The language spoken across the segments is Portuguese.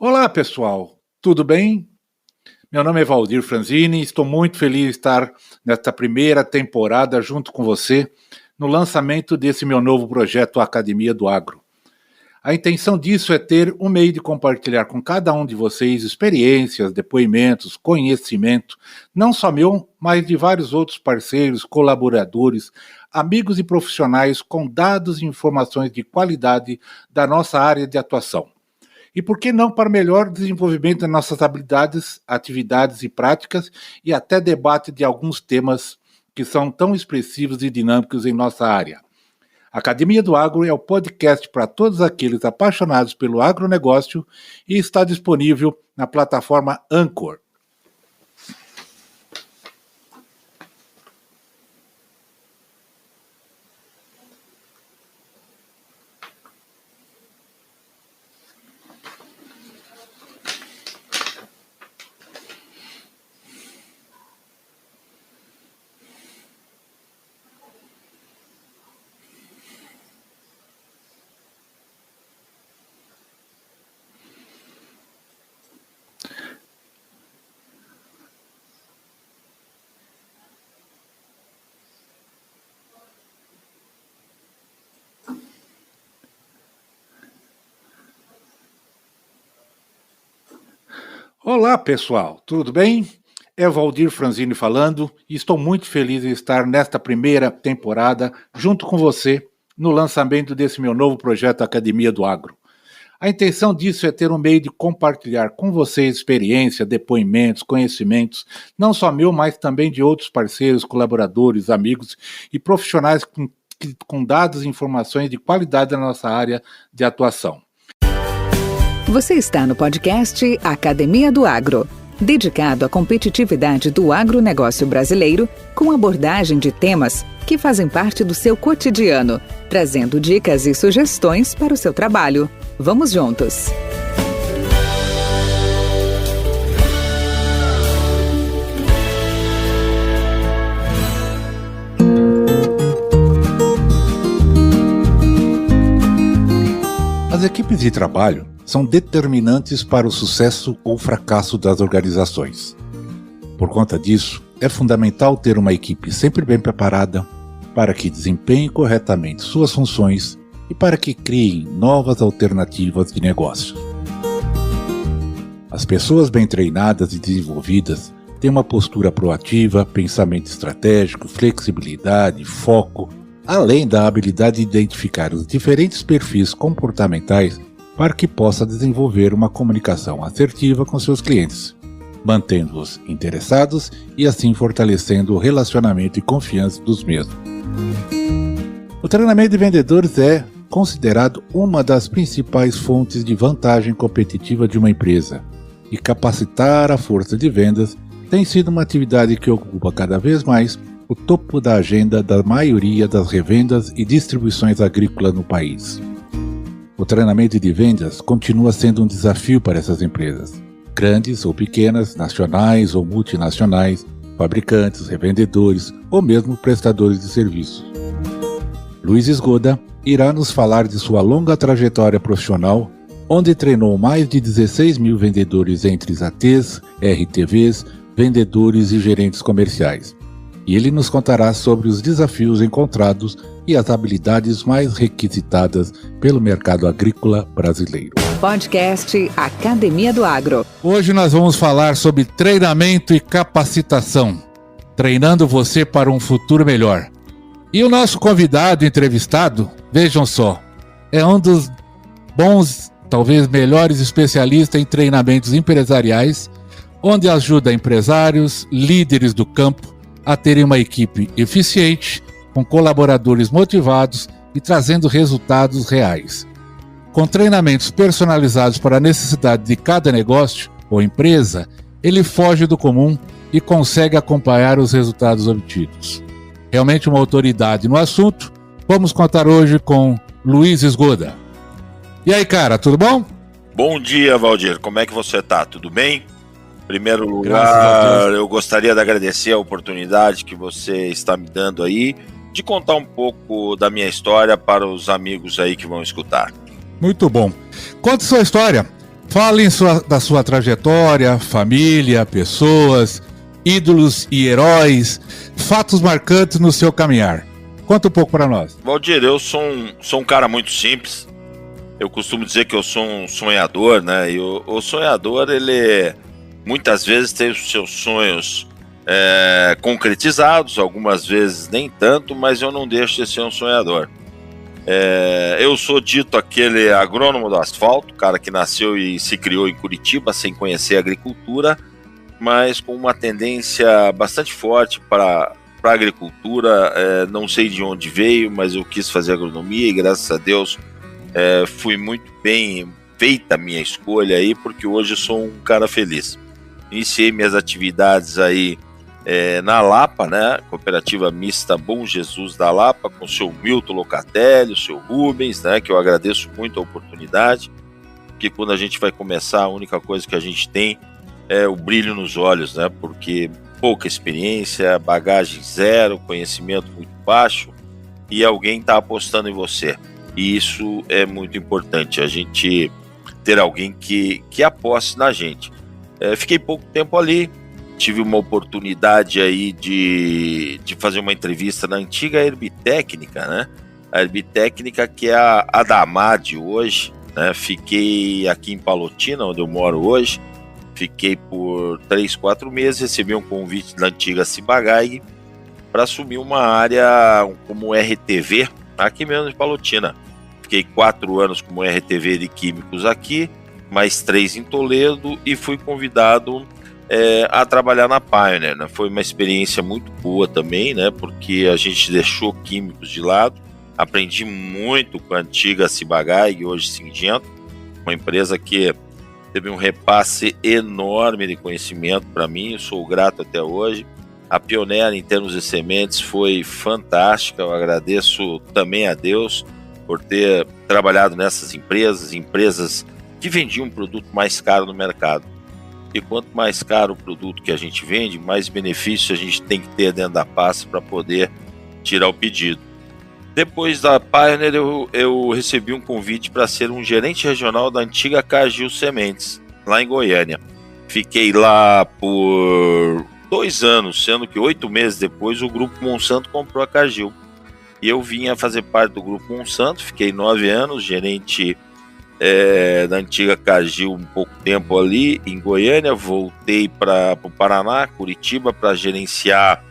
Olá, pessoal. Tudo bem? Meu nome é Valdir Franzini e estou muito feliz de estar nesta primeira temporada junto com você no lançamento desse meu novo projeto Academia do Agro. A intenção disso é ter um meio de compartilhar com cada um de vocês experiências, depoimentos, conhecimento, não só meu, mas de vários outros parceiros, colaboradores, amigos e profissionais com dados e informações de qualidade da nossa área de atuação. E por que não para melhor desenvolvimento das nossas habilidades, atividades e práticas e até debate de alguns temas que são tão expressivos e dinâmicos em nossa área. A Academia do Agro é o podcast para todos aqueles apaixonados pelo agronegócio e está disponível na plataforma Anchor. Olá, pessoal, tudo bem? É o Valdir Franzini falando e estou muito feliz em estar nesta primeira temporada junto com você no lançamento desse meu novo projeto Academia do Agro. A intenção disso é ter um meio de compartilhar com vocês experiência, depoimentos, conhecimentos, não só meu, mas também de outros parceiros, colaboradores, amigos e profissionais com dados e informações de qualidade da nossa área de atuação. Você está no podcast Academia do Agro, dedicado à competitividade do agronegócio brasileiro, com abordagem de temas que fazem parte do seu cotidiano, trazendo dicas e sugestões para o seu trabalho. Vamos juntos! As equipes de trabalho são determinantes para o sucesso ou fracasso das organizações. Por conta disso, é fundamental ter uma equipe sempre bem preparada para que desempenhe corretamente suas funções e para que criem novas alternativas de negócio. As pessoas bem treinadas e desenvolvidas têm uma postura proativa, pensamento estratégico, flexibilidade, foco, além da habilidade de identificar os diferentes perfis comportamentais para que possa desenvolver uma comunicação assertiva com seus clientes, mantendo-os interessados e assim fortalecendo o relacionamento e confiança dos mesmos. O treinamento de vendedores é considerado uma das principais fontes de vantagem competitiva de uma empresa, e capacitar a força de vendas tem sido uma atividade que ocupa cada vez mais o topo da agenda da maioria das revendas e distribuições agrícolas no país. O treinamento de vendas continua sendo um desafio para essas empresas, grandes ou pequenas, nacionais ou multinacionais, fabricantes, revendedores ou mesmo prestadores de serviços. Luiz Esgoda irá nos falar de sua longa trajetória profissional, onde treinou mais de 16 mil vendedores entre ATs, RTVs, vendedores e gerentes comerciais. E ele nos contará sobre os desafios encontrados e as habilidades mais requisitadas pelo mercado agrícola brasileiro. Podcast Academia do Agro. Hoje nós vamos falar sobre treinamento e capacitação, treinando você para um futuro melhor. E o nosso convidado entrevistado, vejam só, é um dos bons, talvez melhores especialistas em treinamentos empresariais, onde ajuda empresários, líderes do campo, a terem uma equipe eficiente, com colaboradores motivados e trazendo resultados reais. Com treinamentos personalizados para a necessidade de cada negócio ou empresa, ele foge do comum e consegue acompanhar os resultados obtidos. Realmente uma autoridade no assunto, vamos contar hoje com Luiz Esgoda. E aí, cara, tudo bom? Bom dia, Valdir. Como é que você tá? Tudo bem? Em primeiro lugar, eu gostaria de agradecer a oportunidade que você está me dando aí de contar um pouco da minha história para os amigos aí que vão escutar. Muito bom. Conte sua história. Falem da sua trajetória, família, pessoas, ídolos e heróis, fatos marcantes no seu caminhar. Conta um pouco para nós. Valdir, eu sou um cara muito simples. Eu costumo dizer que eu sou um sonhador, né? E o sonhador, ele muitas vezes tem os seus sonhos concretizados, algumas vezes nem tanto, mas eu não deixo de ser um sonhador. Eu sou dito aquele agrônomo do asfalto, cara que nasceu e se criou em Curitiba sem conhecer a agricultura, mas com uma tendência bastante forte para a agricultura. Não sei de onde veio, mas eu quis fazer agronomia e graças a Deus fui muito bem feita a minha escolha aí, porque hoje eu sou um cara feliz. Iniciei minhas atividades aí na Lapa, né? Cooperativa Mista Bom Jesus da Lapa, com o seu Milton Locatelli, o seu Rubens, né? Que eu agradeço muito a oportunidade, porque quando a gente vai começar, a única coisa que a gente tem é o brilho nos olhos, né? Porque pouca experiência, bagagem zero, conhecimento muito baixo, e alguém está apostando em você. E isso é muito importante, a gente ter alguém que aposte na gente. Fiquei pouco tempo ali, tive uma oportunidade aí de fazer uma entrevista na antiga Herbtécnica, né? A Herbtécnica, que é a Damad hoje, né? Fiquei aqui em Palotina, onde eu moro hoje, fiquei por 3-4 meses, recebi um convite da antiga Ciba-Geigy para assumir uma área como RTV, aqui mesmo em Palotina. Fiquei 4 anos como RTV de Químicos aqui, mais 3 em Toledo, e fui convidado a trabalhar na Pioneer, né? Foi uma experiência muito boa também, né? Porque a gente deixou químicos de lado, aprendi muito com a antiga Ciba-Geigy, hoje Syngenta, uma empresa que teve um repasse enorme de conhecimento para mim, eu sou grato até hoje. A Pioneer, em termos de sementes, foi fantástica, eu agradeço também a Deus por ter trabalhado nessas empresas que vendiam um produto mais caro no mercado. E quanto mais caro o produto que a gente vende, mais benefício a gente tem que ter dentro da pasta para poder tirar o pedido. Depois da Pioneer, eu recebi um convite para ser um gerente regional da antiga Cargill Sementes, lá em Goiânia. Fiquei lá por 2 anos, sendo que 8 meses depois o Grupo Monsanto comprou a Cargill. E eu vim a fazer parte do Grupo Monsanto, fiquei 9 anos, gerente da antiga Cargill, um pouco tempo ali em Goiânia, voltei para o Paraná, Curitiba, para gerenciar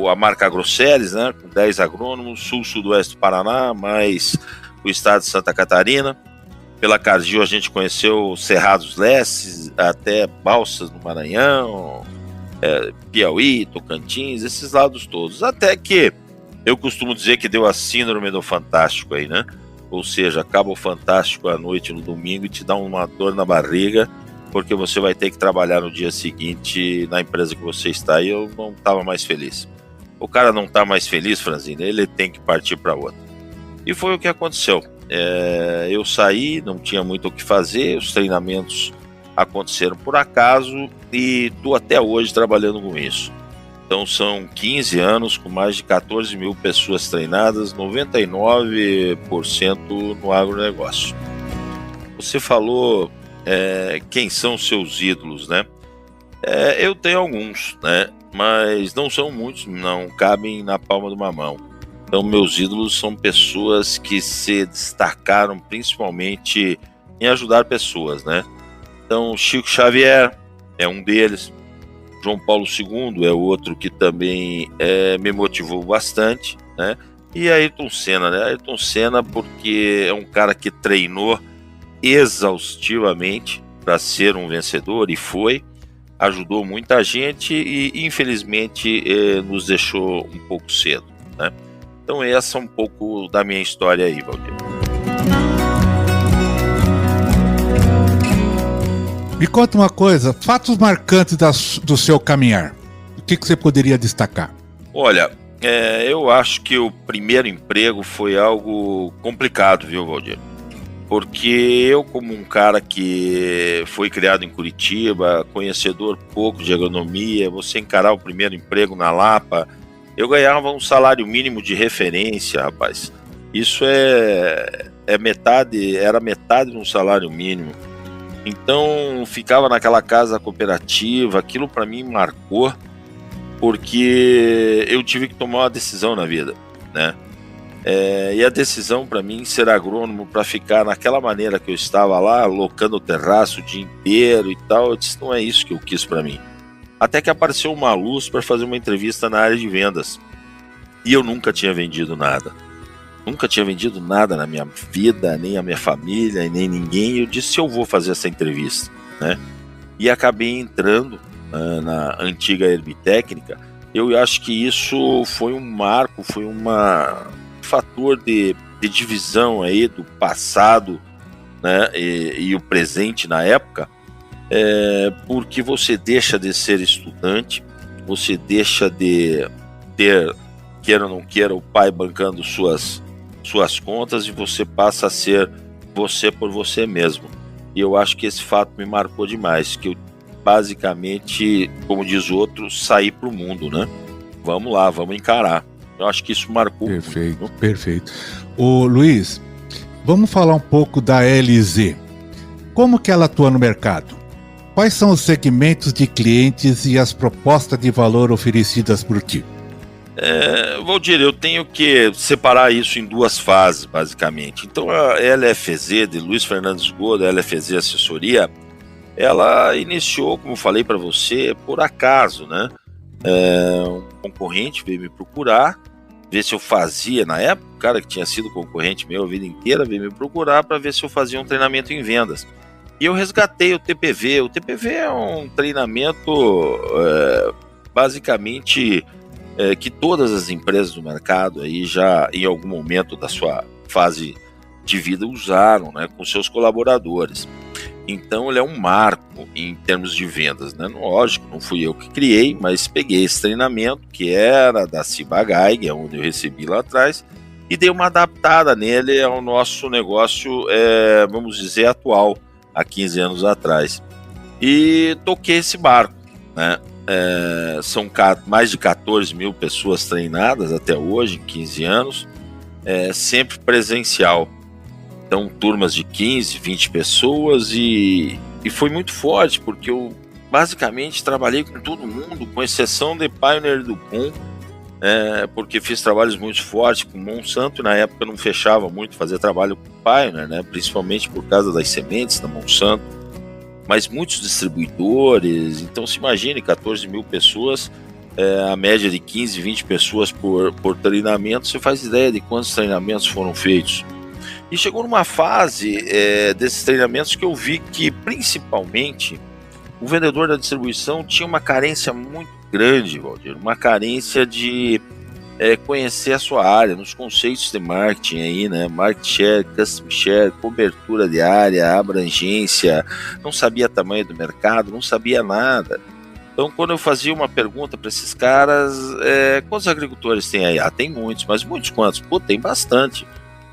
a marca Agroceres, né, com 10 agrônomos, sul-sudoeste do Paraná, mais o estado de Santa Catarina. Pela Cargill a gente conheceu Cerrados Lestes, até Balsas no Maranhão, Piauí, Tocantins, esses lados todos, até que eu costumo dizer que deu a síndrome do Fantástico aí, né? Ou seja, acaba o Fantástico à noite no domingo e te dá uma dor na barriga, porque você vai ter que trabalhar no dia seguinte na empresa que você está, e eu não estava mais feliz. O cara não está mais feliz, Franzina, ele tem que partir para outra. E foi o que aconteceu. Eu saí, não tinha muito o que fazer, os treinamentos aconteceram por acaso e estou até hoje trabalhando com isso. Então são 15 anos com mais de 14 mil pessoas treinadas, 99% no agronegócio. Você falou quem são seus ídolos, né? Eu tenho alguns, né? Mas não são muitos, não cabem na palma de uma mão. Então meus ídolos são pessoas que se destacaram principalmente em ajudar pessoas, né? Então Chico Xavier é um deles, João Paulo II é outro que também me motivou bastante, né? E Ayrton Senna, né? Ayrton Senna porque é um cara que treinou exaustivamente para ser um vencedor e foi, ajudou muita gente e infelizmente nos deixou um pouco cedo, né? Então essa é um pouco da minha história aí, Valdir. Me conta uma coisa, fatos marcantes do seu caminhar. O que você poderia destacar? Olha, eu acho que o primeiro emprego foi algo complicado, viu, Valdir? Porque eu, como um cara que foi criado em Curitiba, conhecedor pouco de agronomia, você encarar o primeiro emprego na Lapa, eu ganhava um salário mínimo de referência, rapaz. Isso é era metade de um salário mínimo. Então ficava naquela casa cooperativa, aquilo para mim marcou, porque eu tive que tomar uma decisão na vida, né? E a decisão para mim ser agrônomo, para ficar naquela maneira que eu estava lá, locando o terraço o dia inteiro e tal, eu disse, não é isso que eu quis para mim. Até que apareceu uma luz para fazer uma entrevista na área de vendas. E eu nunca tinha vendido nada. Nunca tinha vendido nada na minha vida, nem a minha família, nem ninguém. Eu disse, eu vou fazer essa entrevista, né? E acabei entrando na antiga Herbitécnica. Eu acho que isso foi um marco, foi um fator de divisão aí do passado, né, e o presente na época, porque você deixa de ser estudante, você deixa de ter, queira ou não queira, o pai bancando suas contas, e você passa a ser você por você mesmo. E eu acho que esse fato me marcou demais, que eu basicamente, como diz o outro, saí pro mundo, né? Vamos lá, vamos encarar. Eu acho que isso marcou. Perfeito, muito. Perfeito. Ô Luiz, vamos falar um pouco da LZ. Como que ela atua no mercado? Quais são os segmentos de clientes e as propostas de valor oferecidas por ti? Valdir, eu tenho que separar isso em duas fases, basicamente. Então, a LFZ, de Luiz Fernandes Godo, a LFZ Assessoria, ela iniciou, como falei para você, por acaso, né? Um concorrente veio me procurar, ver se eu fazia, na época, o cara que tinha sido concorrente meu a vida inteira, veio me procurar para ver se eu fazia um treinamento em vendas. E eu resgatei o TPV. O TPV é um treinamento, basicamente, que todas as empresas do mercado aí já, em algum momento da sua fase de vida, usaram, né, com seus colaboradores. Então ele é um marco em termos de vendas, né? Lógico, não fui eu que criei, mas peguei esse treinamento que era da Ciba-Geigy, onde eu recebi lá atrás, e dei uma adaptada nele ao nosso negócio, vamos dizer, atual, há 15 anos atrás. E toquei esse barco, né? São mais de 14 mil pessoas treinadas até hoje, em 15 anos, sempre presencial. Então, turmas de 15, 20 pessoas, e foi muito forte, porque eu basicamente trabalhei com todo mundo, com exceção de Pioneer e Dupont, porque fiz trabalhos muito fortes com Monsanto, e na época não fechava muito fazer trabalho com Pioneer, né, principalmente por causa das sementes da Monsanto, mas muitos distribuidores. Então se imagine, 14 mil pessoas, a média de 15, 20 pessoas por treinamento, você faz ideia de quantos treinamentos foram feitos. E chegou numa fase desses treinamentos que eu vi que, principalmente, o vendedor da distribuição tinha uma carência muito grande, Valdir, uma carência de conhecer a sua área, nos conceitos de marketing aí, né? Market share, custom share, cobertura de área, abrangência, não sabia tamanho do mercado, não sabia nada. Então, quando eu fazia uma pergunta para esses caras, quantos agricultores tem aí? Tem muitos, mas muitos quantos? Pô, tem bastante.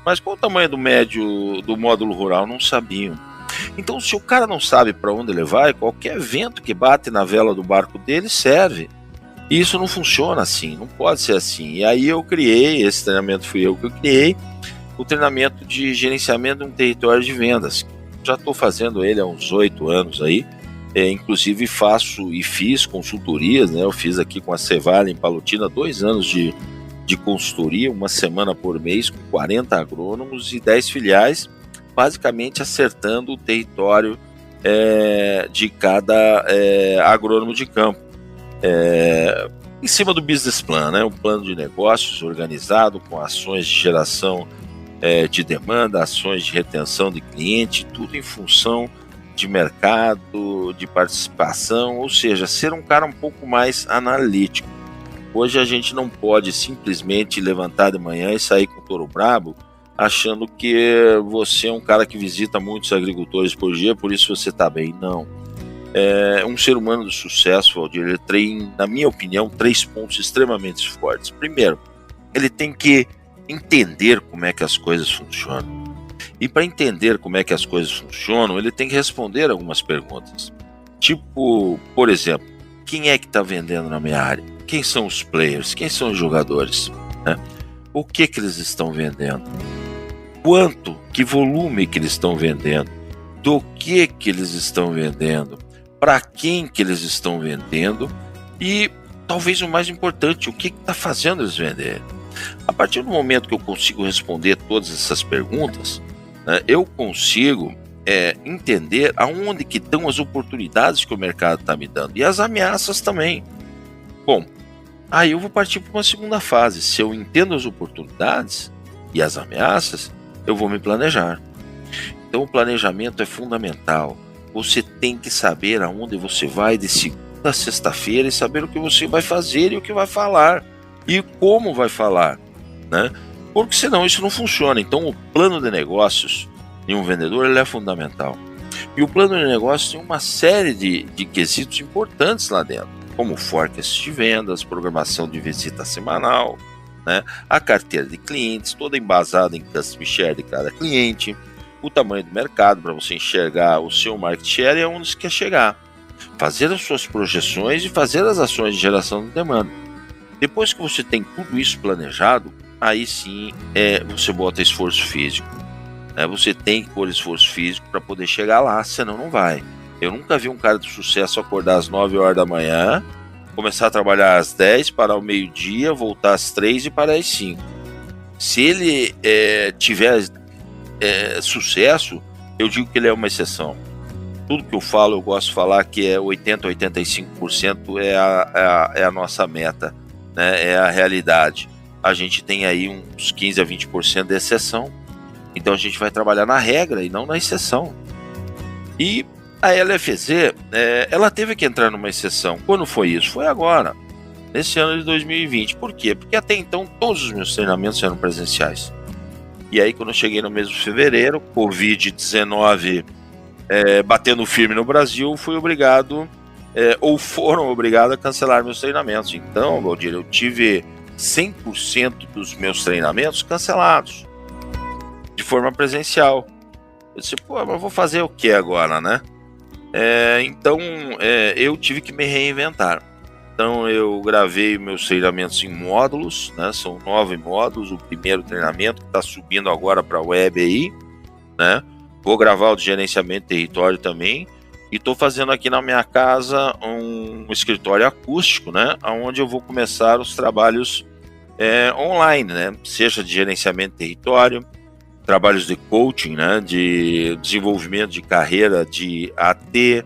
Mas qual o tamanho do médio do módulo rural? Não sabiam. Então, se o cara não sabe para onde ele vai, qualquer vento que bate na vela do barco dele serve. E isso não funciona assim, não pode ser assim. E aí eu criei, esse treinamento fui eu que criei, o treinamento de gerenciamento de um território de vendas. Já estou fazendo ele há uns 8 anos aí. Inclusive faço e fiz consultorias, né? Eu fiz aqui com a Cevale em Palotina 2 anos de consultoria, uma semana por mês, com 40 agrônomos e 10 filiais, basicamente acertando o território de cada agrônomo de campo. Em cima do business plan, né? Um plano de negócios organizado com ações de geração de demanda, ações de retenção de cliente, tudo em função de mercado, de participação, ou seja, ser um cara um pouco mais analítico. Hoje a gente não pode simplesmente levantar de manhã e sair com o touro brabo achando que você é um cara que visita muitos agricultores por dia, por isso você está bem. Não. Um ser humano de sucesso, Valdir, ele tem, na minha opinião, 3 pontos extremamente fortes. Primeiro, ele tem que entender como é que as coisas funcionam. E para entender como é que as coisas funcionam, ele tem que responder algumas perguntas. Tipo, por exemplo, quem é que está vendendo na minha área? Quem são os players? Quem são os jogadores? Né? O que eles estão vendendo? quanto, que volume que eles estão vendendo, do que eles estão vendendo, para quem que eles estão vendendo e, talvez o mais importante, o que está fazendo eles venderem. A partir do momento que eu consigo responder todas essas perguntas, né, eu consigo entender aonde que estão as oportunidades que o mercado está me dando e as ameaças também. Bom, aí eu vou partir para uma segunda fase. Se eu entendo as oportunidades e as ameaças, eu vou me planejar. Então o planejamento é fundamental. Você tem que saber aonde você vai de segunda a sexta-feira e saber o que você vai fazer e o que vai falar e como vai falar, né? Porque senão isso não funciona. Então o plano de negócios de um vendedor ele é fundamental. E o plano de negócios tem uma série de quesitos importantes lá dentro, como forecast de vendas, programação de visita semanal, né? A carteira de clientes, toda embasada em customer share de cada cliente, o tamanho do mercado para você enxergar o seu market share e aonde você quer chegar, fazer as suas projeções e fazer as ações de geração de demanda. Depois que você tem tudo isso planejado, aí sim você bota esforço físico. Você tem que pôr esforço físico para poder chegar lá, senão não vai. Eu nunca vi um cara de sucesso acordar às 9 horas da manhã, começar a trabalhar às 10, parar ao meio-dia, voltar às 3 e parar às 5. Se ele tiver sucesso, eu digo que ele é uma exceção. Tudo que eu falo, eu gosto de falar que 80% a 85% é a nossa meta, né? É a realidade. A gente tem aí uns 15% a 20% de exceção. Então a gente vai trabalhar na regra e não na exceção. E a LFZ, ela teve que entrar numa exceção. Quando foi isso? Foi agora, nesse ano de 2020. Por quê? Porque até então todos os meus treinamentos eram presenciais. E aí quando eu cheguei no mês de fevereiro, Covid-19 batendo firme no Brasil, fui obrigado, ou foram obrigados a cancelar meus treinamentos. Então, Valdir, eu tive 100% dos meus treinamentos cancelados de forma presencial. Eu disse, mas eu vou fazer o que agora, né? Então, eu tive que me reinventar. Então, eu gravei meus treinamentos em módulos, né? São 9 módulos. O primeiro treinamento que está subindo agora para a web aí, né? Vou gravar o de gerenciamento de território também. E estou fazendo aqui na minha casa um escritório acústico, né? Onde eu vou começar os trabalhos online, né? Seja de gerenciamento de território, trabalhos de coaching, né? De desenvolvimento de carreira de AT,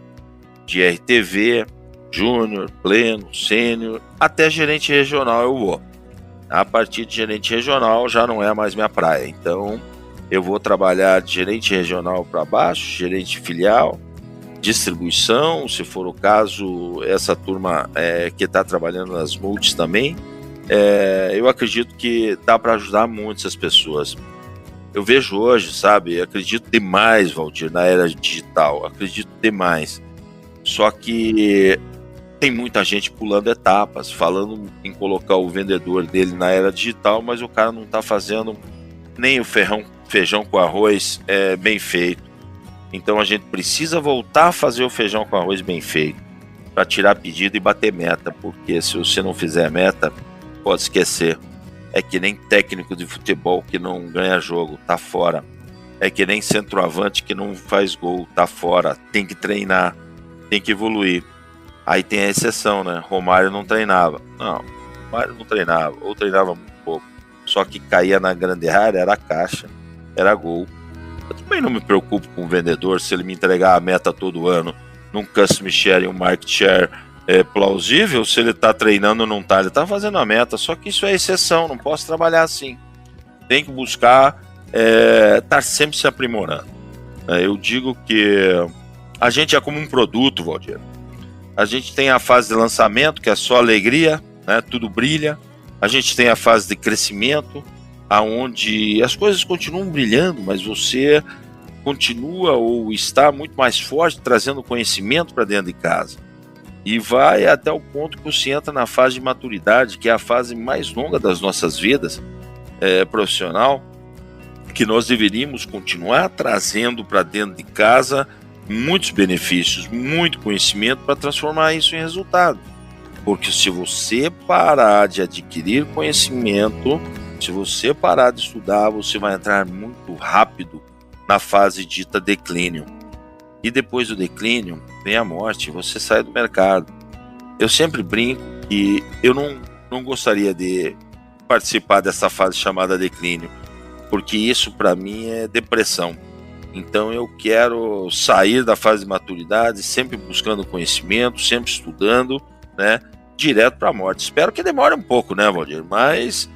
de RTV, júnior, pleno, sênior, até gerente regional eu vou. A partir de gerente regional já não é mais minha praia. Então eu vou trabalhar de gerente regional para baixo, gerente filial, distribuição, se for o caso, essa turma que está trabalhando nas multis também. Eu acredito que dá para ajudar muito essas pessoas. Eu vejo hoje, sabe, acredito demais, Valdir, na era digital, acredito demais. Só que tem muita gente pulando etapas, falando em colocar o vendedor dele na era digital, mas o cara não está fazendo nem o feijão com arroz bem feito. Então a gente precisa voltar a fazer o feijão com arroz bem feito, para tirar pedido e bater meta, porque se você não fizer meta, pode esquecer. É que nem técnico de futebol que não ganha jogo, tá fora. É que nem centroavante que não faz gol, tá fora. Tem que treinar, tem que evoluir. Aí tem a exceção, né? Romário não treinava. Não, Romário não treinava, ou treinava muito pouco. Só que caía na grande área, era caixa, era gol. Eu também não me preocupo com o vendedor se ele me entregar a meta todo ano num customer share e um market share plausível. Se ele está treinando ou não está, ele está fazendo a meta. Só que isso é exceção, não posso trabalhar assim. Tem que buscar estar sempre se aprimorando. Eu digo que a gente é como um produto, Valdir. A gente tem a fase de lançamento, que é só alegria, né? Tudo brilha. A gente tem a fase de crescimento, aonde as coisas continuam brilhando, mas você continua ou está muito mais forte, trazendo conhecimento para dentro de casa. E vai até o ponto que você entra na fase de maturidade, que é a fase mais longa das nossas vidas profissional, que nós deveríamos continuar trazendo para dentro de casa muitos benefícios, muito conhecimento para transformar isso em resultado. Porque se você parar de adquirir conhecimento, Se você parar de estudar, você vai entrar muito rápido na fase dita declínio. E depois do declínio, vem a morte, você sai do mercado. Eu sempre brinco que eu não gostaria de participar dessa fase chamada declínio, porque isso para mim é depressão. Então eu quero sair da fase de maturidade, sempre buscando conhecimento, sempre estudando, né, direto para a morte. Espero que demore um pouco, né, Valdir? Mas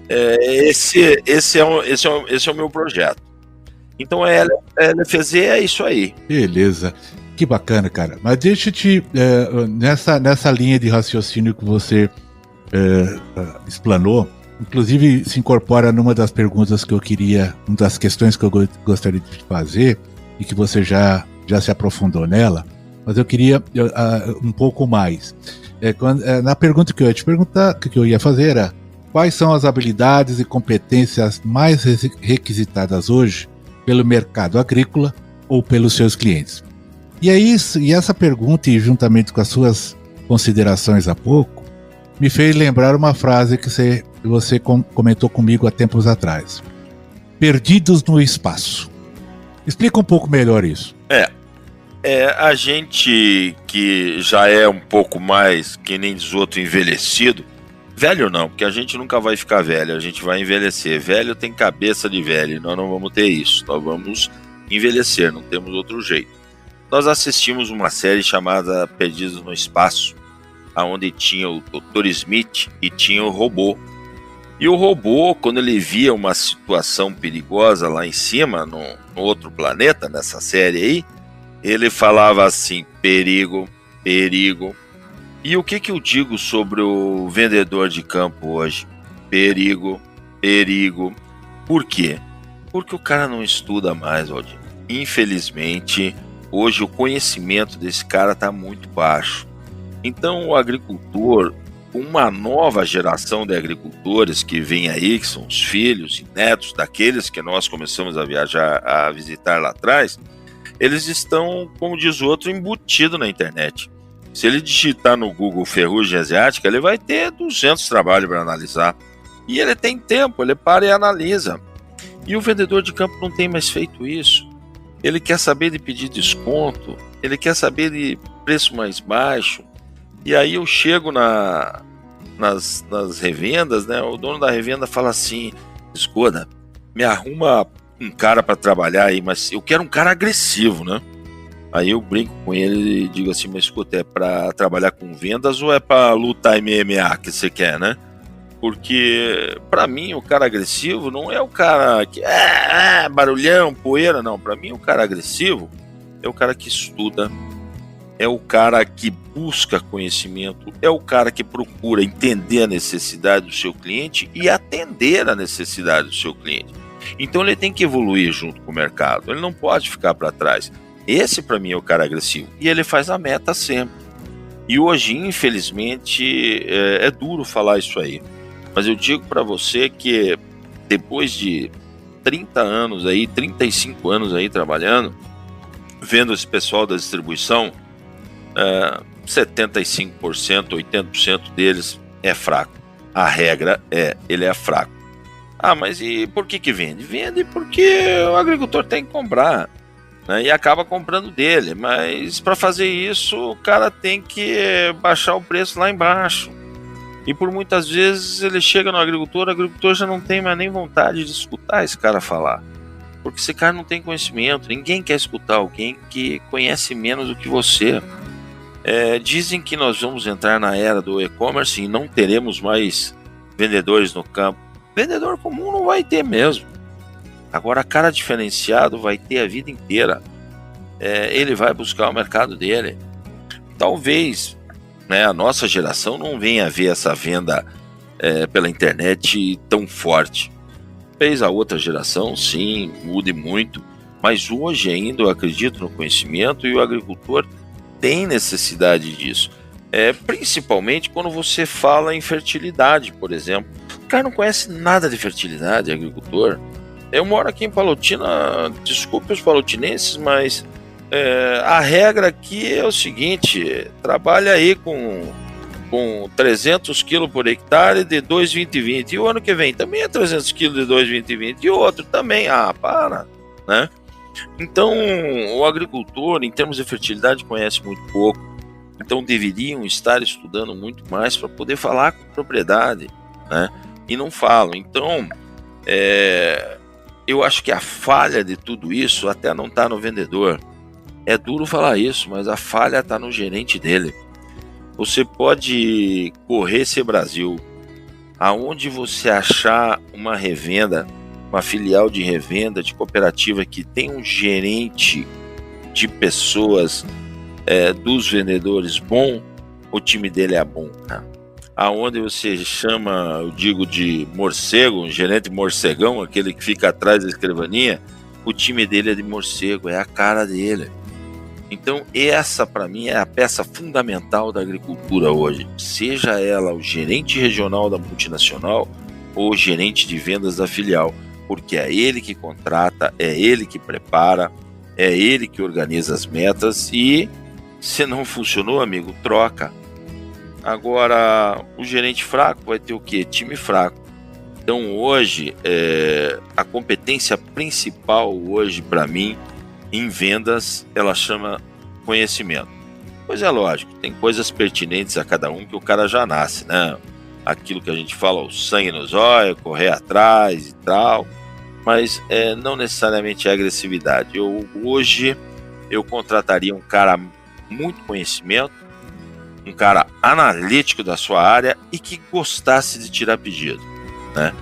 esse é o meu projeto. Então a LFZ é isso aí. Beleza. Que bacana, cara. Mas deixa eu te... nessa linha de raciocínio que você explanou, inclusive se incorpora numa das perguntas que eu queria, uma das questões que eu gostaria de te fazer, e que você já se aprofundou nela, mas eu queria um pouco mais. Na pergunta que eu ia te perguntar, que eu ia fazer era: quais são as habilidades e competências mais requisitadas hoje pelo mercado agrícola ou pelos seus clientes? E essa pergunta, e juntamente com as suas considerações há pouco, me fez lembrar uma frase que você comentou comigo há tempos atrás: perdidos no espaço. Explica um pouco melhor isso. A gente que já é um pouco mais, que nem diz outro, envelhecido, velho não, porque a gente nunca vai ficar velho, a gente vai envelhecer. Velho tem cabeça de velho, nós não vamos ter isso, nós vamos envelhecer, não temos outro jeito. Nós assistimos uma série chamada Perdidos no Espaço, onde tinha o Dr. Smith e tinha o robô. E o robô, quando ele via uma situação perigosa lá em cima, no outro planeta, nessa série aí, ele falava assim: perigo, perigo. E o que eu digo sobre o vendedor de campo hoje? Perigo, perigo. Por quê? Porque o cara não estuda mais, Valdir. Infelizmente, hoje o conhecimento desse cara está muito baixo. Então o agricultor, uma nova geração de agricultores que vem aí, que são os filhos e netos daqueles que nós começamos a viajar, a visitar lá atrás, eles estão, como diz o outro, embutidos na internet. Se ele digitar no Google ferrugem asiática, ele vai ter 200 trabalhos para analisar. E ele tem tempo, ele para e analisa. E o vendedor de campo não tem mais feito isso. Ele quer saber de pedir desconto, ele quer saber de preço mais baixo. E aí eu chego nas revendas, né? O dono da revenda fala assim: escuta, me arruma um cara para trabalhar aí, mas eu quero um cara agressivo, né? Aí eu brinco com ele e digo assim: mas escuta, é para trabalhar com vendas ou é para lutar MMA que você quer, né? Porque para mim o cara agressivo não é o cara que barulhão, poeira, não. Para mim o cara agressivo é o cara que estuda, é o cara que busca conhecimento, é o cara que procura entender a necessidade do seu cliente e atender a necessidade do seu cliente. Então ele tem que evoluir junto com o mercado, ele não pode ficar para trás. Esse para mim é o cara agressivo, e ele faz a meta sempre. E hoje, infelizmente, é duro falar isso aí, mas eu digo para você que depois de 30 anos aí, 35 anos aí trabalhando, vendo esse pessoal da distribuição, 75%, 80% deles é fraco. A regra ele é fraco. Mas e por que vende? Vende porque o agricultor tem que comprar, né, e acaba comprando dele. Mas para fazer isso, o cara tem que baixar o preço lá embaixo. E por muitas vezes ele chega no agricultor, o agricultor já não tem mais nem vontade de escutar esse cara falar. Porque esse cara não tem conhecimento, ninguém quer escutar alguém que conhece menos do que você. Dizem que nós vamos entrar na era do e-commerce e não teremos mais vendedores no campo. Vendedor comum não vai ter mesmo. Agora, cara diferenciado vai ter a vida inteira. Ele vai buscar o mercado dele. Talvez, né, a nossa geração não venha a ver essa venda pela internet tão forte. Talvez a outra geração, sim, mude muito. Mas hoje ainda eu acredito no conhecimento e o agricultor tem necessidade disso. Principalmente quando você fala em fertilidade, por exemplo. O cara não conhece nada de fertilidade, agricultor. Eu moro aqui em Palotina, desculpe os palotinenses, mas a regra aqui é o seguinte: trabalha aí com com 300 quilos por hectare de 2,20. E o ano que vem também é 300 quilos de 2,20. E o outro também. Para, né? Então, o agricultor, em termos de fertilidade, conhece muito pouco. Então, deveriam estar estudando muito mais para poder falar com propriedade, né? E não falam. Então, eu acho que a falha de tudo isso até não está no vendedor. É duro falar isso, mas a falha está no gerente dele. Você pode correr esse Brasil, aonde você achar uma revenda, uma filial de revenda, de cooperativa que tem um gerente de pessoas, dos vendedores bom, o time dele é bom, cara. Aonde você chama, eu digo, de morcego, um gerente morcegão, aquele que fica atrás da escrivaninha, o time dele é de morcego, é a cara dele. Então essa para mim é a peça fundamental da agricultura hoje, seja ela o gerente regional da multinacional ou o gerente de vendas da filial, porque é ele que contrata, é ele que prepara, é ele que organiza as metas e se não funcionou, amigo, troca. Agora, o gerente fraco vai ter o quê? Time fraco. Então hoje, a competência principal hoje para mim em vendas, ela chama conhecimento. Pois é lógico, tem coisas pertinentes a cada um que o cara já nasce, né? Aquilo que a gente fala, o sangue nos olhos, correr atrás e tal, mas não necessariamente a agressividade. Hoje eu contrataria um cara muito conhecimento, um cara analítico da sua área e que gostasse de tirar pedido, né?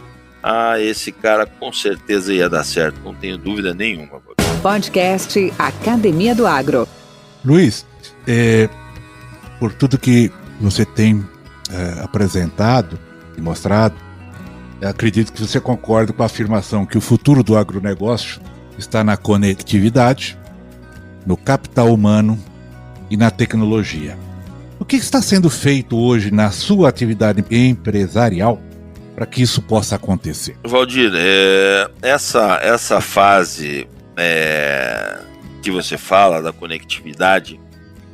Esse cara com certeza ia dar certo, não tenho dúvida nenhuma. Podcast Academia do Agro. Luiz, por tudo que você tem apresentado e mostrado, acredito que você concorda com a afirmação que o futuro do agronegócio está na conectividade, no capital humano e na tecnologia. O que está sendo feito hoje na sua atividade empresarial para que isso possa acontecer? Valdir, essa fase que você fala da conectividade,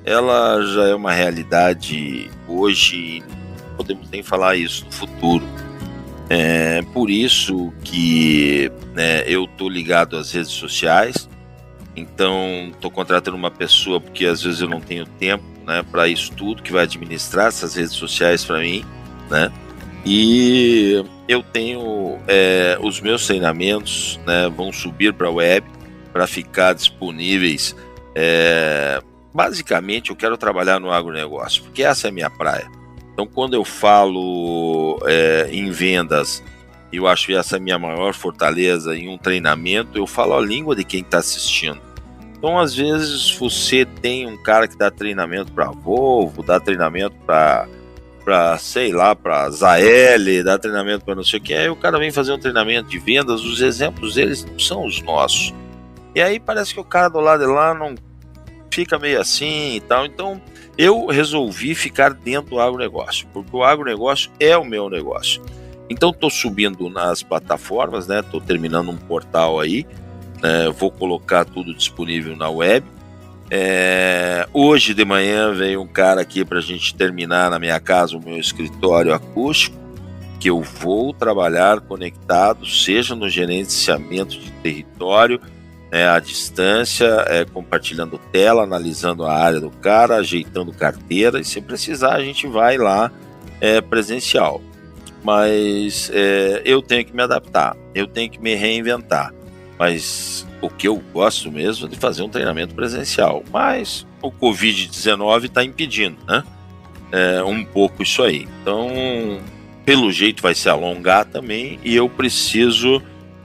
ela já é uma realidade hoje, não podemos nem falar isso no futuro. Por isso que eu estou ligado às redes sociais, então estou contratando uma pessoa porque às vezes eu não tenho tempo, né, para isso tudo, que vai administrar essas redes sociais para mim, né? E eu tenho os meus treinamentos, né, vão subir para a web para ficar disponíveis. Basicamente eu quero trabalhar no agronegócio, porque essa é a minha praia. Então quando eu falo em vendas, eu acho que essa é a minha maior fortaleza. Em um treinamento eu falo a língua de quem está assistindo. Então às vezes você tem um cara que dá treinamento para Volvo, dá treinamento para sei lá, para Zael, dá treinamento para não sei o que, aí o cara vem fazer um treinamento de vendas, os exemplos deles não são os nossos. E aí parece que o cara do lado de lá não fica meio assim e tal. Então eu resolvi ficar dentro do agronegócio, porque o agronegócio é o meu negócio. Então estou subindo nas plataformas, né? Estou terminando um portal aí, vou colocar tudo disponível na web. Hoje de manhã veio um cara aqui para a gente terminar na minha casa o meu escritório acústico, que eu vou trabalhar conectado, seja no gerenciamento de território, à distância, compartilhando tela, analisando a área do cara, ajeitando carteira, e se precisar a gente vai lá presencial. Mas eu tenho que me adaptar, eu tenho que me reinventar. Mas o que eu gosto mesmo é de fazer um treinamento presencial. Mas o Covid-19 está impedindo, né? Um pouco isso aí. Então, pelo jeito vai se alongar também e eu preciso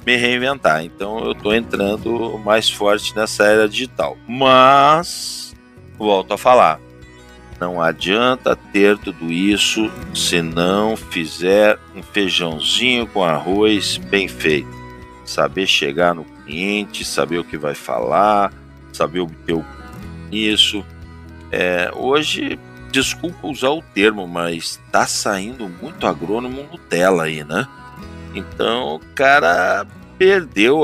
me reinventar. Então, eu estou entrando mais forte nessa era digital. Mas, volto a falar, não adianta ter tudo isso se não fizer um feijãozinho com arroz bem feito. Saber chegar no cliente, saber o que vai falar, saber obter isso. Hoje, desculpa usar o termo, mas tá saindo muito agrônomo Nutella aí, né? Então o cara perdeu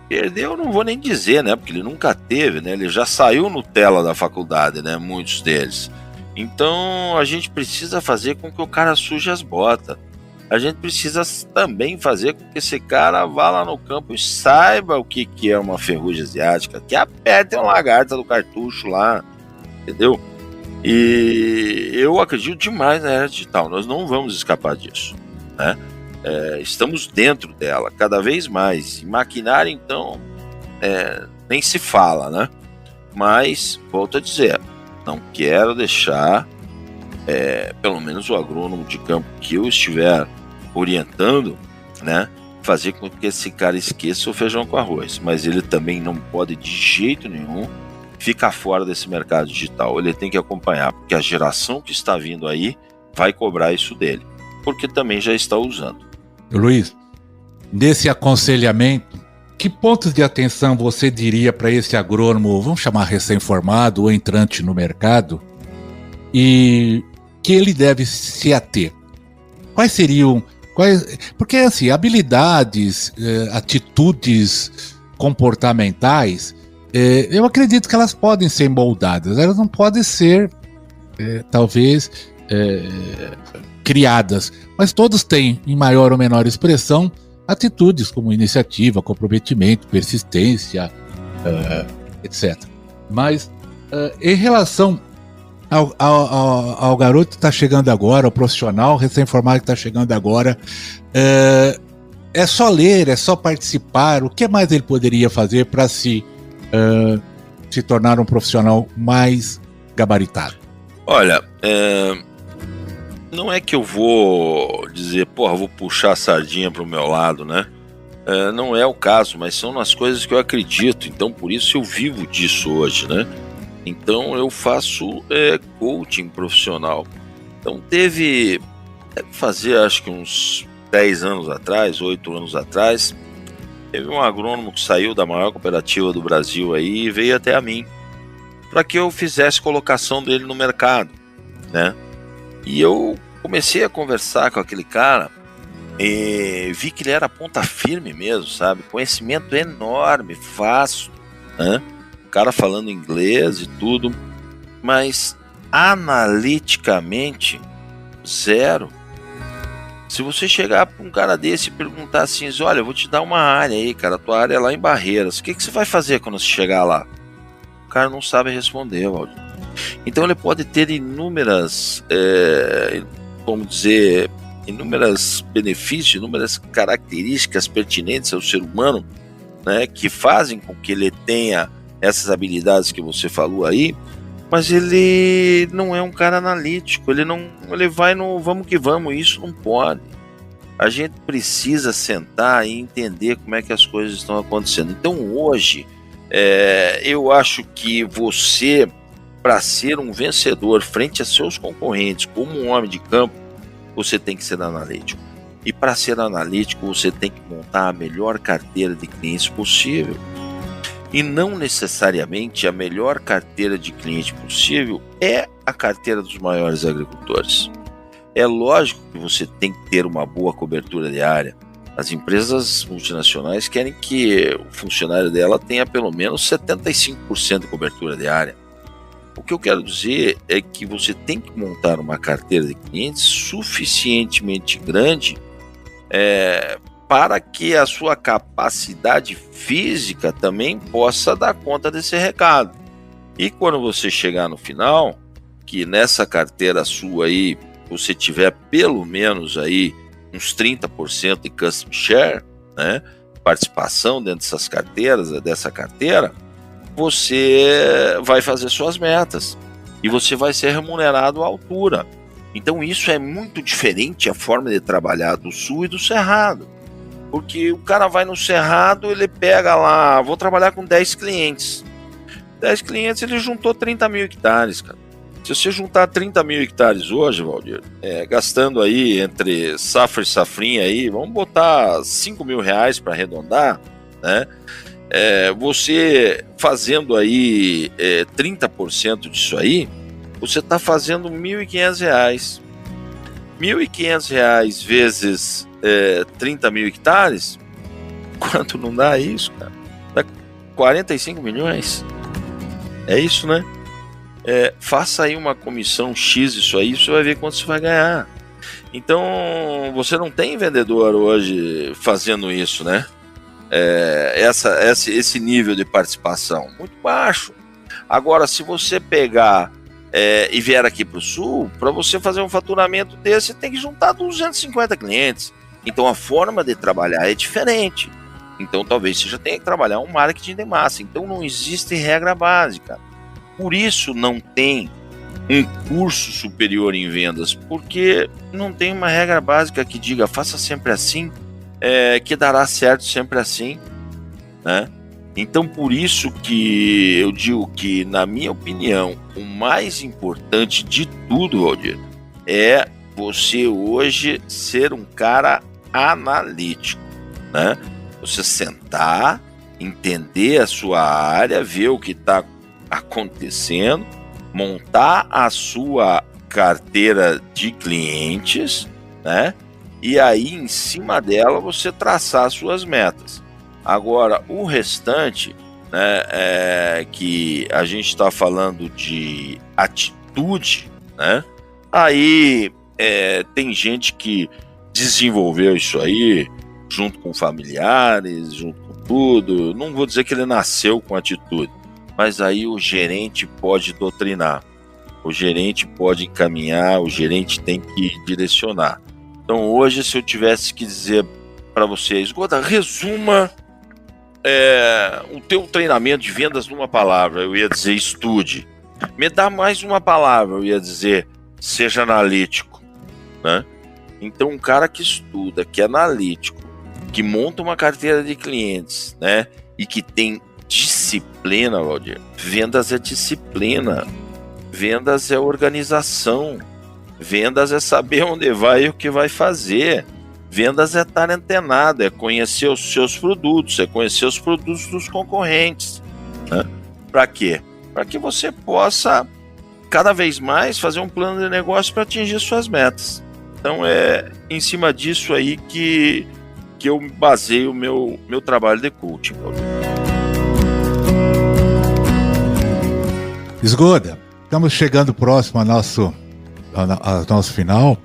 perdeu, não vou nem dizer, né? Porque ele nunca teve, né? Ele já saiu Nutella da faculdade, né? Muitos deles. Então a gente precisa fazer com que o cara suje as botas. A gente precisa também fazer com que esse cara vá lá no campo e saiba o que é uma ferrugem asiática, que aperte uma lagarta do cartucho lá, entendeu? E eu acredito demais na era digital, nós não vamos escapar disso, né? Estamos dentro dela cada vez mais. E maquinário, então, nem se fala, né? Mas, volto a dizer, não quero deixar, pelo menos o agrônomo de campo que eu estiver orientando, né, fazer com que esse cara esqueça o feijão com arroz. Mas ele também não pode, de jeito nenhum, ficar fora desse mercado digital. Ele tem que acompanhar, porque a geração que está vindo aí vai cobrar isso dele, porque também já está usando. Luiz, nesse aconselhamento, que pontos de atenção você diria para esse agrônomo, vamos chamar recém-formado ou entrante no e que ele deve se ater? Quais seriam... Porque, assim, habilidades, atitudes comportamentais, eu acredito que elas podem ser moldadas, elas não podem ser, talvez, criadas, mas todos têm, em maior ou menor expressão, atitudes como iniciativa, comprometimento, persistência, etc. Mas, em relação ao garoto que está chegando agora, ao profissional recém-formado que está chegando agora, é só ler, é só participar. O que mais ele poderia fazer para se tornar um profissional mais gabaritado? Olha, não é que eu vou dizer, vou puxar a sardinha para o meu lado, né? Não é o caso, mas são nas coisas que eu acredito, então por isso eu vivo disso hoje, né? Então eu faço coaching profissional. Então deve fazer, acho que uns 10 anos atrás, 8 anos atrás, teve um agrônomo que saiu da maior cooperativa do Brasil aí e veio até a mim para que eu fizesse colocação dele no mercado, né? E eu comecei a conversar com aquele cara e vi que ele era ponta firme mesmo, sabe? Conhecimento enorme, fácil, né? O cara falando inglês e tudo, mas analiticamente, zero. Se você chegar para um cara desse e perguntar assim, olha, eu vou te dar uma área aí, cara, a tua área é lá em Barreiras, o que você vai fazer quando você chegar lá? O cara não sabe responder, Valdir. Então ele pode ter inúmeras, inúmeros benefícios, inúmeras características pertinentes ao ser humano, né, que fazem com que ele tenha essas habilidades que você falou aí, mas ele não é um cara analítico, ele vai no vamos que vamos, isso não pode. A gente precisa sentar e entender como é que as coisas estão acontecendo. Então hoje, eu acho que você, para ser um vencedor frente a seus concorrentes, como um homem de campo, você tem que ser analítico. E para ser analítico, você tem que montar a melhor carteira de clientes possível. E não necessariamente a melhor carteira de cliente possível é a carteira dos maiores agricultores. É lógico que você tem que ter uma boa cobertura de área. As empresas multinacionais querem que o funcionário dela tenha pelo menos 75% de cobertura de área. O que eu quero dizer é que você tem que montar uma carteira de clientes suficientemente grande para que a sua capacidade física também possa dar conta desse recado. E quando você chegar no final, que nessa carteira sua aí, você tiver pelo menos aí uns 30% de custom share, né, participação dentro dessa carteira, você vai fazer suas metas e você vai ser remunerado à altura. Então isso é muito diferente a forma de trabalhar do Sul e do Cerrado. Porque o cara vai no Cerrado, ele pega lá, vou trabalhar com 10 clientes. 10 clientes, ele juntou 30 mil hectares, cara. Se você juntar 30 mil hectares hoje, Valdir, gastando aí entre safra e safrinha aí, vamos botar 5 mil reais para arredondar, né? Você fazendo aí 30% disso aí, você está fazendo R$1.500. R$1.500 vezes 30 mil hectares, quanto não dá isso, cara? Dá 45 milhões. É isso, né? faça aí uma comissão X isso aí, você vai ver quanto você vai ganhar. Então, você não tem vendedor hoje fazendo isso, né? Esse nível de participação, muito baixo. Agora, se você pegar e vier aqui para o Sul, para você fazer um faturamento desse, você tem que juntar 250 clientes. Então, a forma de trabalhar é diferente. Então, talvez você já tenha que trabalhar um marketing de massa. Então, não existe regra básica. Por isso, não tem um curso superior em vendas, porque não tem uma regra básica que diga faça sempre assim, que dará certo sempre assim, né? Então, por isso que eu digo que, na minha opinião, o mais importante de tudo, Valdir, é você hoje ser um cara analítico, né? Você sentar, entender a sua área, ver o que está acontecendo, montar a sua carteira de clientes, né? E aí, em cima dela, você traçar as suas metas. Agora, o restante, né, que a gente está falando de atitude, né? Aí tem gente que desenvolveu isso aí junto com familiares, junto com tudo. Não vou dizer que ele nasceu com atitude, mas aí o gerente pode doutrinar, o gerente pode encaminhar, o gerente tem que direcionar. Então, hoje, se eu tivesse que dizer para vocês, Goda, resuma o teu treinamento de vendas numa palavra, eu ia dizer estude. Me dá mais uma palavra, eu ia dizer seja analítico, né? Então, um cara que estuda, que é analítico, que monta uma carteira de clientes, né, e que tem disciplina, Valdir. Vendas é disciplina, vendas é organização, vendas é saber onde vai e o que vai fazer, vendas é estar antenado, é conhecer os seus produtos, é conhecer os produtos dos concorrentes, né? Para quê? Para que você possa cada vez mais fazer um plano de negócio para atingir suas metas. Então é em cima disso aí que eu baseio o meu trabalho de coaching. Esgoda, estamos chegando próximo ao nosso final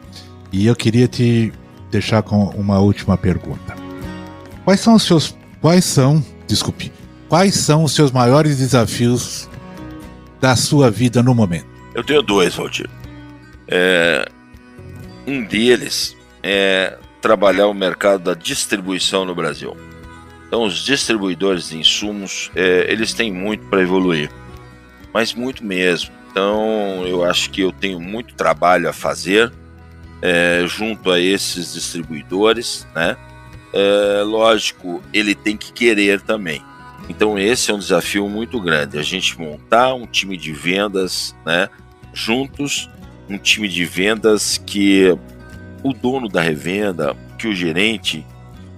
e eu queria te deixar com uma última pergunta. Quais são os seus maiores desafios da sua vida no momento? Eu tenho dois, Valdir. Um deles é trabalhar o mercado da distribuição no Brasil. Então, os distribuidores de insumos, eles têm muito para evoluir, mas muito mesmo. Então, eu acho que eu tenho muito trabalho a fazer junto a esses distribuidores, né? Lógico, ele tem que querer também. Então, esse é um desafio muito grande, a gente montar um time de vendas, né, juntos, um time de vendas que o dono da revenda, que o gerente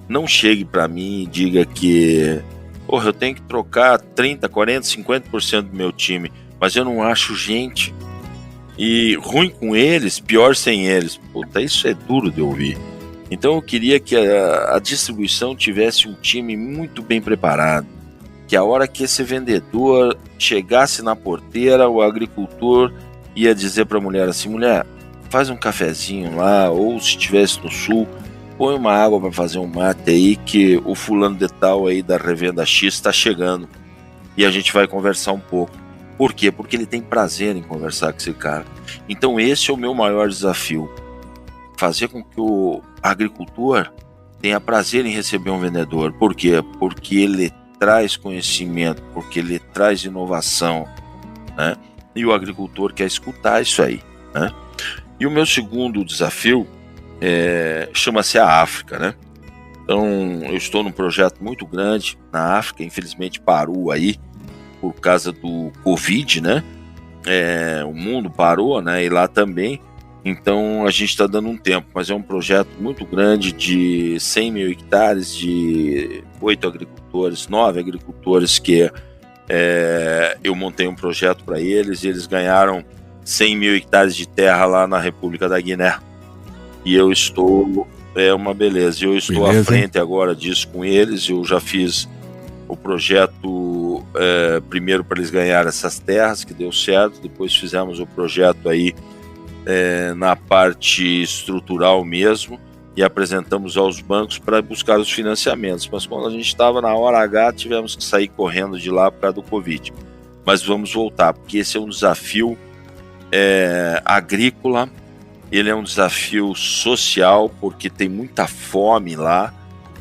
não chegue para mim e diga que eu tenho que trocar 30%, 40%, 50% do meu time, mas eu não acho gente. E ruim com eles, pior sem eles. Puta, isso é duro de ouvir. Então eu queria que a distribuição tivesse um time muito bem preparado, que a hora que esse vendedor chegasse na porteira, o agricultor ia dizer para a mulher assim, mulher, faz um cafezinho lá, ou se estivesse no sul, põe uma água para fazer um mate aí, que o fulano de tal aí da revenda X está chegando e a gente vai conversar um pouco. Por quê? Porque ele tem prazer em conversar com esse cara. Então esse é o meu maior desafio, fazer com que o agricultor tenha prazer em receber um vendedor. Por quê? Porque ele traz conhecimento, porque ele traz inovação, né? E o agricultor quer escutar isso aí, né? E o meu segundo desafio chama-se a África, né? Então, eu estou num projeto muito grande na África, infelizmente parou aí por causa do Covid, né? O mundo parou, né? E lá também. Então, a gente está dando um tempo, mas é um projeto muito grande de 100 mil hectares, de 8 agricultores, 9 agricultores que eu montei um projeto para eles e eles ganharam 100 mil hectares de terra lá na República da Guiné. E eu estou, uma beleza, eu estou à frente agora disso com eles, eu já fiz o projeto primeiro para eles ganharem essas terras, que deu certo, depois fizemos o projeto aí na parte estrutural mesmo, e apresentamos aos bancos para buscar os financiamentos, mas quando a gente estava na hora H, tivemos que sair correndo de lá por causa do Covid. Mas vamos voltar, porque esse é um desafio agrícola, ele é um desafio social, porque tem muita fome lá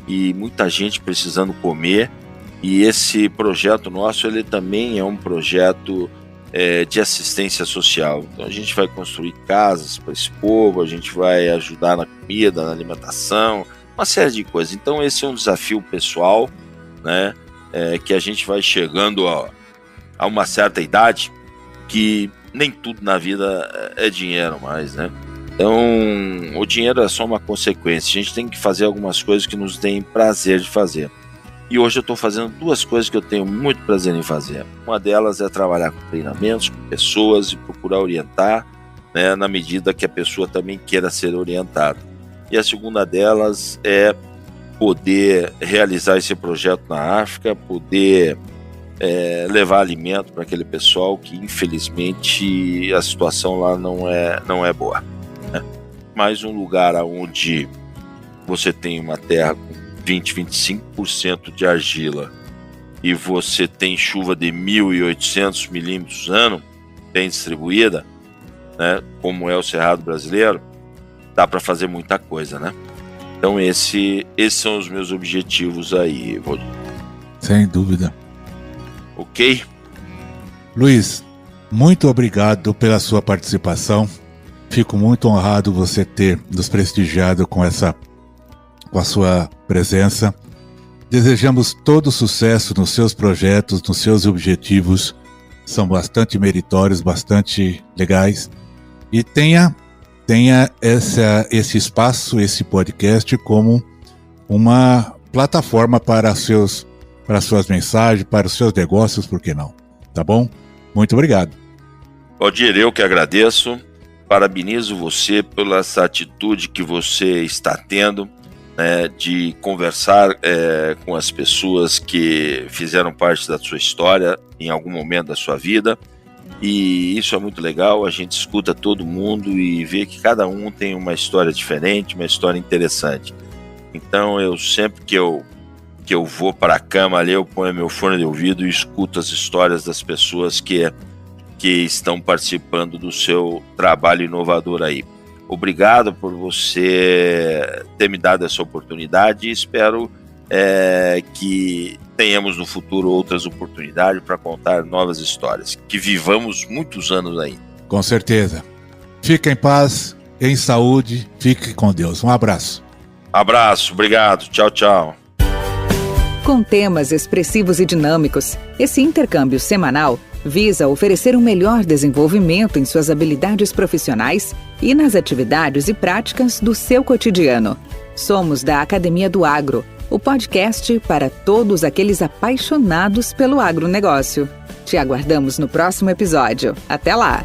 e muita gente precisando comer, e esse projeto nosso, ele também é um projeto de assistência social. Então a gente vai construir casas para esse povo, a gente vai ajudar na comida, na alimentação, uma série de coisas. Então esse é um desafio pessoal, né, que a gente vai chegando a uma certa idade que nem tudo na vida é dinheiro mais, né? Então o dinheiro é só uma consequência, a gente tem que fazer algumas coisas que nos deem prazer de fazer. E hoje eu estou fazendo duas coisas que eu tenho muito prazer em fazer. Uma delas é trabalhar com treinamentos, com pessoas e procurar orientar, né, na medida que a pessoa também queira ser orientada. E a segunda delas é poder realizar esse projeto na África, poder levar alimento para aquele pessoal que infelizmente a situação lá não é boa, né? Mais um lugar onde você tem uma terra com 20-25% de argila e você tem chuva de 1.800 milímetros ano, bem distribuída, né, como é o Cerrado brasileiro, dá para fazer muita coisa, né? Então esses são os meus objetivos aí, Valdir. Sem dúvida. Ok? Luiz, muito obrigado pela sua participação. Fico muito honrado você ter nos prestigiado com a sua presença. Desejamos todo sucesso nos seus projetos, nos seus objetivos. São bastante meritórios, bastante legais. E tenha esse espaço, esse podcast como uma plataforma para suas mensagens, para os seus negócios, por que não? Tá bom? Muito obrigado. Valdir, eu que agradeço. Parabenizo você pela essa atitude que você está tendo, né, de conversar com as pessoas que fizeram parte da sua história em algum momento da sua vida, e isso é muito legal. A gente escuta todo mundo e vê que cada um tem uma história diferente, uma história interessante. Então eu sempre que eu vou para a cama ali, eu ponho meu fone de ouvido e escuto as histórias das pessoas que estão participando do seu trabalho inovador aí. Obrigado por você ter me dado essa oportunidade e espero que tenhamos no futuro outras oportunidades para contar novas histórias. Que vivamos muitos anos ainda. Com certeza. Fique em paz, em saúde, fique com Deus. Um abraço. Abraço, obrigado. Tchau, tchau. Com temas expressivos e dinâmicos, esse intercâmbio semanal visa oferecer um melhor desenvolvimento em suas habilidades profissionais e nas atividades e práticas do seu cotidiano. Somos da Academia do Agro, o podcast para todos aqueles apaixonados pelo agronegócio. Te aguardamos no próximo episódio. Até lá!